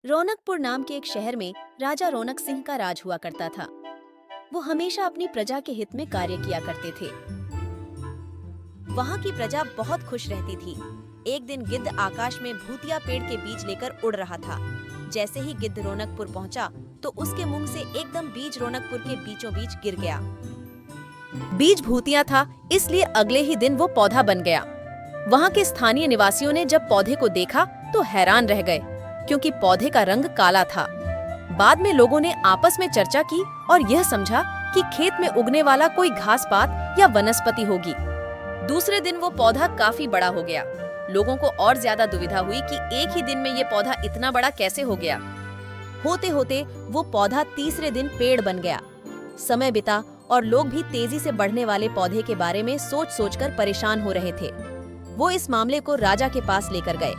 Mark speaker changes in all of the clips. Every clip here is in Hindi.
Speaker 1: रौनकपुर नाम के एक शहर में राजा रौनक सिंह का राज हुआ करता था। वो हमेशा अपनी प्रजा के हित में कार्य किया करते थे। वहाँ की प्रजा बहुत खुश रहती थी। एक दिन गिद्ध आकाश में भूतिया पेड़ के बीज लेकर उड़ रहा था। जैसे ही गिद्ध रौनकपुर पहुँचा तो उसके मुंह से एकदम बीज रौनकपुर के बीचों बीच गिर गया। बीज भूतिया था, इसलिए अगले ही दिन वो पौधा बन गया। वहाँ के स्थानीय निवासियों ने जब पौधे को देखा तो हैरान रह गए, क्योंकि पौधे का रंग काला था। बाद में लोगों ने आपस में चर्चा की और यह समझा कि खेत में उगने वाला कोई घास पात या वनस्पति होगी। दूसरे दिन वो पौधा काफी बड़ा हो गया। लोगों को और ज्यादा दुविधा हुई कि एक ही दिन में ये पौधा इतना बड़ा कैसे हो गया। होते होते वो पौधा तीसरे दिन पेड़ बन गया। समय बिता और लोग भी तेजी से बढ़ने वाले पौधे के बारे में सोच सोचकर परेशान हो रहे थे। वो इस मामले को राजा के पास लेकर गए।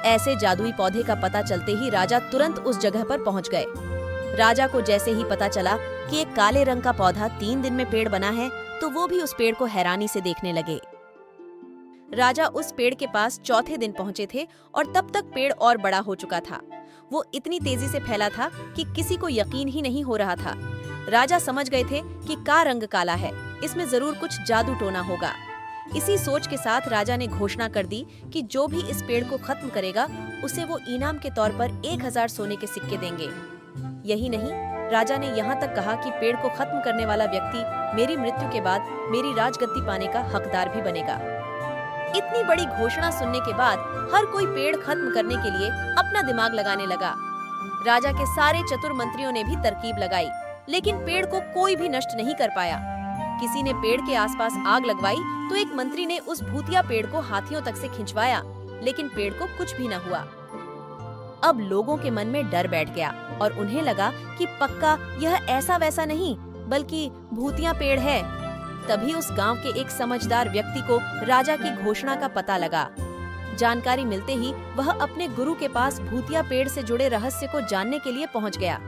Speaker 1: ऐसे जादुई पौधे का पता चलते ही राजा तुरंत उस जगह पर पहुंच गए। राजा को जैसे ही पता चला कि एक काले रंग का पौधा 3 दिन में पेड़ बना है, तो वो भी उस पेड़ को हैरानी से देखने लगे। राजा उस पेड़ के पास चौथे दिन पहुंचे थे और तब तक पेड़ और बड़ा हो चुका था। वो इतनी तेजी से फैला था कि किसी को यकीन ही नहीं हो रहा था। राजा समझ गए थे कि का रंग काला है, इसमें जरूर कुछ जादू टोना होगा। इसी सोच के साथ राजा ने घोषणा कर दी कि जो भी इस पेड़ को खत्म करेगा उसे वो इनाम के तौर पर 1000 सोने के सिक्के देंगे। यही नहीं, राजा ने यहाँ तक कहा कि पेड़ को खत्म करने वाला व्यक्ति मेरी मृत्यु के बाद मेरी राजगद्दी पाने का हकदार भी बनेगा। इतनी बड़ी घोषणा सुनने के बाद हर कोई पेड़ खत्म करने के लिए अपना दिमाग लगाने लगा। राजा के सारे चतुर मंत्रियों ने भी तरकीब लगाई, लेकिन पेड़ को कोई भी नष्ट नहीं कर पाया। किसी ने पेड़ के आसपास आग लगवाई तो एक मंत्री ने उस भूतिया पेड़ को हाथियों तक से खिंचवाया, लेकिन पेड़ को कुछ भी न हुआ। अब लोगों के मन में डर बैठ गया और उन्हें लगा कि पक्का यह ऐसा वैसा नहीं बल्कि भूतिया पेड़ है। तभी उस गांव के एक समझदार व्यक्ति को राजा की घोषणा का पता लगा। जानकारी मिलते ही वह अपने गुरु के पास भूतिया पेड़ से जुड़े रहस्य को जानने के लिए पहुंच गया।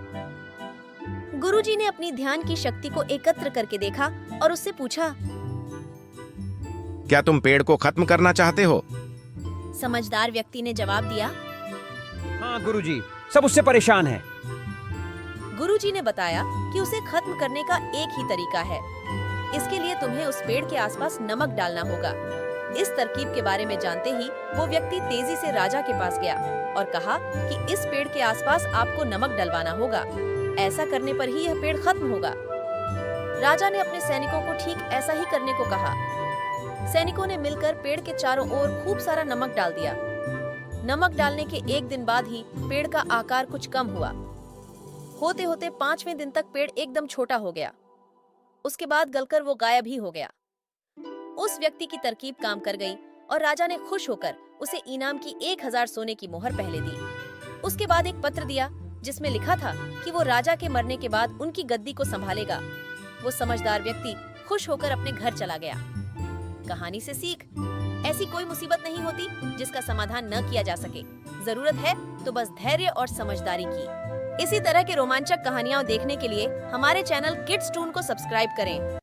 Speaker 1: गुरुजी ने अपनी ध्यान की शक्ति को एकत्र करके देखा और उससे पूछा,
Speaker 2: क्या तुम पेड़ को खत्म करना चाहते हो?
Speaker 1: समझदार व्यक्ति ने जवाब दिया,
Speaker 3: हाँ गुरुजी, सब उससे परेशान हैं।
Speaker 1: गुरुजी ने बताया कि उसे खत्म करने का एक ही तरीका है। इसके लिए तुम्हें उस पेड़ के आसपास नमक डालना होगा। इस तरकीब के बारे में जानते ही वो व्यक्ति तेजी से राजा के पास गया और कहा कि इस पेड़ के आसपास आपको नमक डलवाना होगा। ऐसा करने पर ही यह पेड़ खत्म होगा। राजा ने अपने सैनिकों को ठीक ऐसा ही करने को कहा। सैनिकों ने मिलकर पेड़ के चारों ओर खूब सारा नमक डाल दिया। नमक डालने के एक दिन बाद ही पेड़ का आकार कुछ कम हुआ। होते होते 5वें दिन तक पेड़ एकदम छोटा हो गया। उसके बाद गलकर वो गायब ही हो गया। उस व्यक्ति की तरकीब काम कर गई और राजा ने खुश होकर उसे इनाम की 1000 सोने की मोहर पहले दी। उसके बाद एक पत्र दिया जिसमें लिखा था कि वो राजा के मरने के बाद उनकी गद्दी को संभालेगा। वो समझदार व्यक्ति खुश होकर अपने घर चला गया। कहानी से सीख, ऐसी कोई मुसीबत नहीं होती जिसका समाधान न किया जा सके। जरूरत है तो बस धैर्य और समझदारी की। इसी तरह के रोमांचक कहानियां देखने के लिए हमारे चैनल किड्स टून को सब्सक्राइब करें।